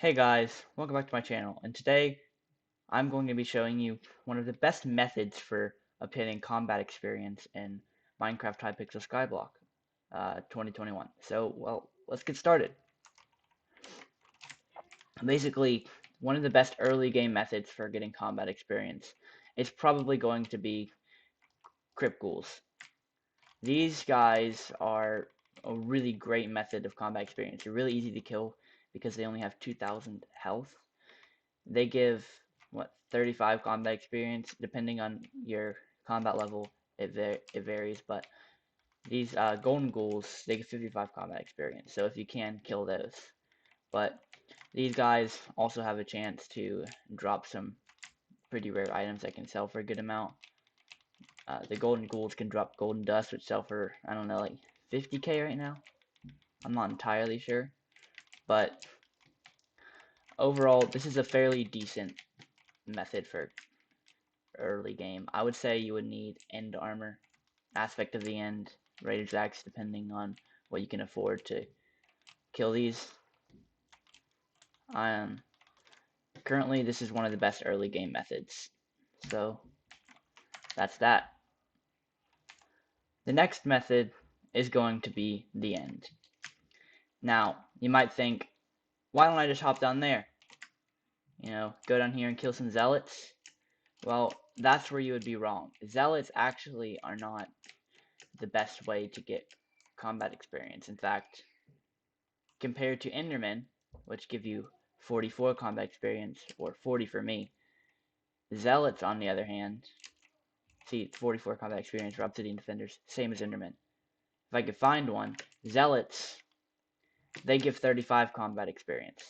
Hey guys, welcome back to my channel, and today I'm going to be showing you one of the best methods for obtaining combat experience in Minecraft Hypixel Skyblock 2021. Let's get started. Basically, one of the best early game methods for getting combat experience is probably going to be Crypt Ghouls. These guys are a really great method of combat experience. They're really easy to kill because they only have 2,000 health. They give what 35 combat experience depending on your combat level. It varies, but these golden ghouls they give 55 combat experience. So if you can kill those, but these guys also have a chance to drop some pretty rare items that can sell for a good amount. The golden ghouls can drop golden dust, which sell for I don't know like 50k right now. I'm not entirely sure, but overall this is a fairly decent method for early game. I would say you would need end armor, aspect of the end, rage axe, depending on what you can afford to kill these. Um, Currently, this is one of the best early game methods. So that's that. The next method is going to be the end. Now, you might think, why don't I just hop down there? Go down here and kill some zealots. Well, that's where you would be wrong. Zealots actually are not the best way to get combat experience. In fact, compared to endermen, which give you 44 combat experience, or 40 for me, zealots, on the other hand, see, 44 combat experience for obsidian defenders, same as endermen. If I could find one, zealots, they give 35 combat experience,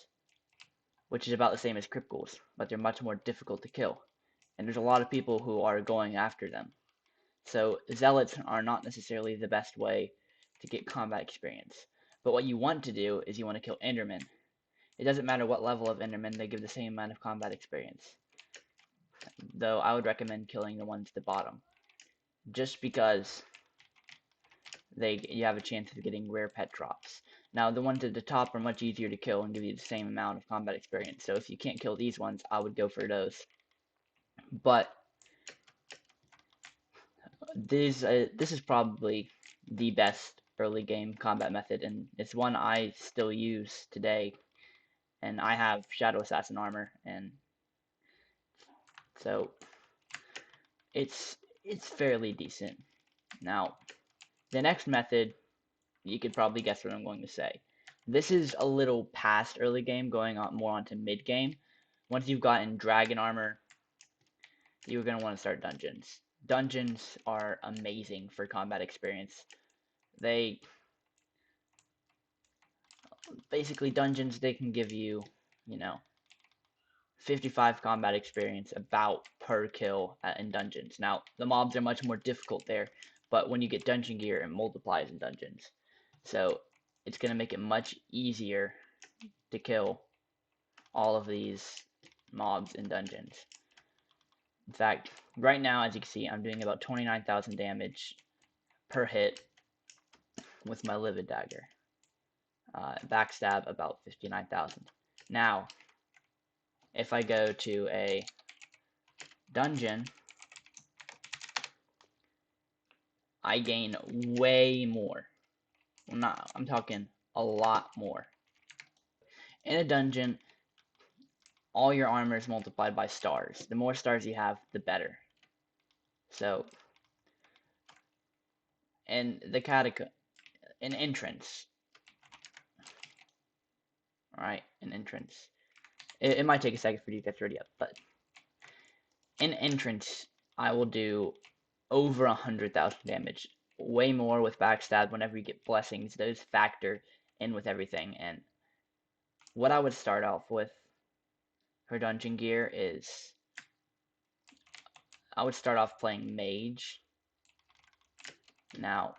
which is about the same as crypt ghouls, but they're much more difficult to kill. And there's a lot of people who are going after them. So zealots are not necessarily the best way to get combat experience. But what you want to do is you want to kill endermen. It doesn't matter what level of enderman, they give the same amount of combat experience. Though I would recommend killing the ones at the bottom, just because you have a chance of getting rare pet drops. Now the ones at the top are much easier to kill and give you the same amount of combat experience. So if you can't kill these ones, I would go for those. But this is probably the best early game combat method, and it's one I still use today. And I have Shadow Assassin armor, and so it's fairly decent. Now, the next method, you could probably guess what I'm going to say. This is a little past early game, going on more onto mid game. Once you've gotten dragon armor, you're going to want to start dungeons. Dungeons are amazing for combat experience. They basically dungeons they can give you, you know, 55 combat experience about per kill in dungeons. Now, the mobs are much more difficult there, but when you get dungeon gear, it multiplies in dungeons. So it's going to make it much easier to kill all of these mobs in dungeons. In fact, right now, as you can see, I'm doing about 29,000 damage per hit with my livid dagger. Backstab about 59,000. Now, if I go to a dungeon, I gain way more. Well, not, I'm talking a lot more. In a dungeon, all your armor is multiplied by stars. The more stars you have, the better. So, in the an entrance, alright, an entrance. It might take a second for you to get ready up, but in entrance, I will do over 100,000 damage. Way more with backstab whenever you get blessings. Those factor in with everything. And what I would start off with for dungeon gear is I would start off playing mage. Now,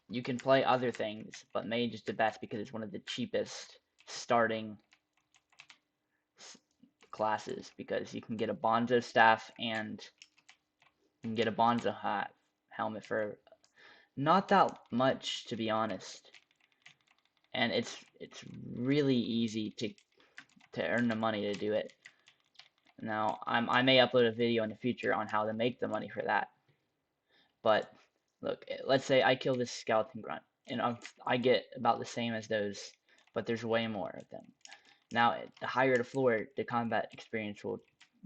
you can play other things, but mage is the best because it's one of the cheapest starting classes, because you can get a bonzo staff and you can get a bonzo hat helmet for not that much, to be honest. And it's really easy to to earn the money to do it. Now, I may upload a video in the future on how to make the money for that. But look, let's say I kill this skeleton grunt, and I get about the same as those, but there's way more of them. Now, the higher the floor, the combat experience will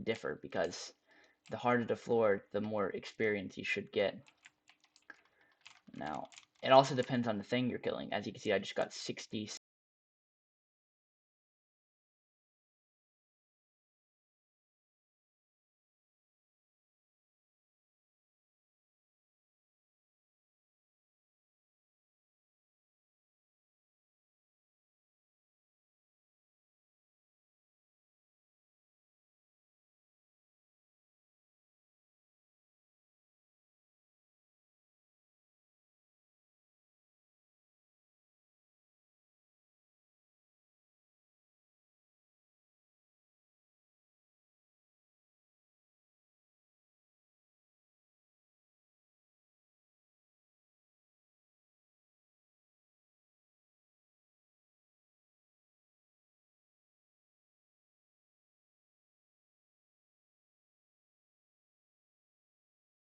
differ because the harder the floor, the more experience you should get. Now, it also depends on the thing you're killing. As you can see, I just got 60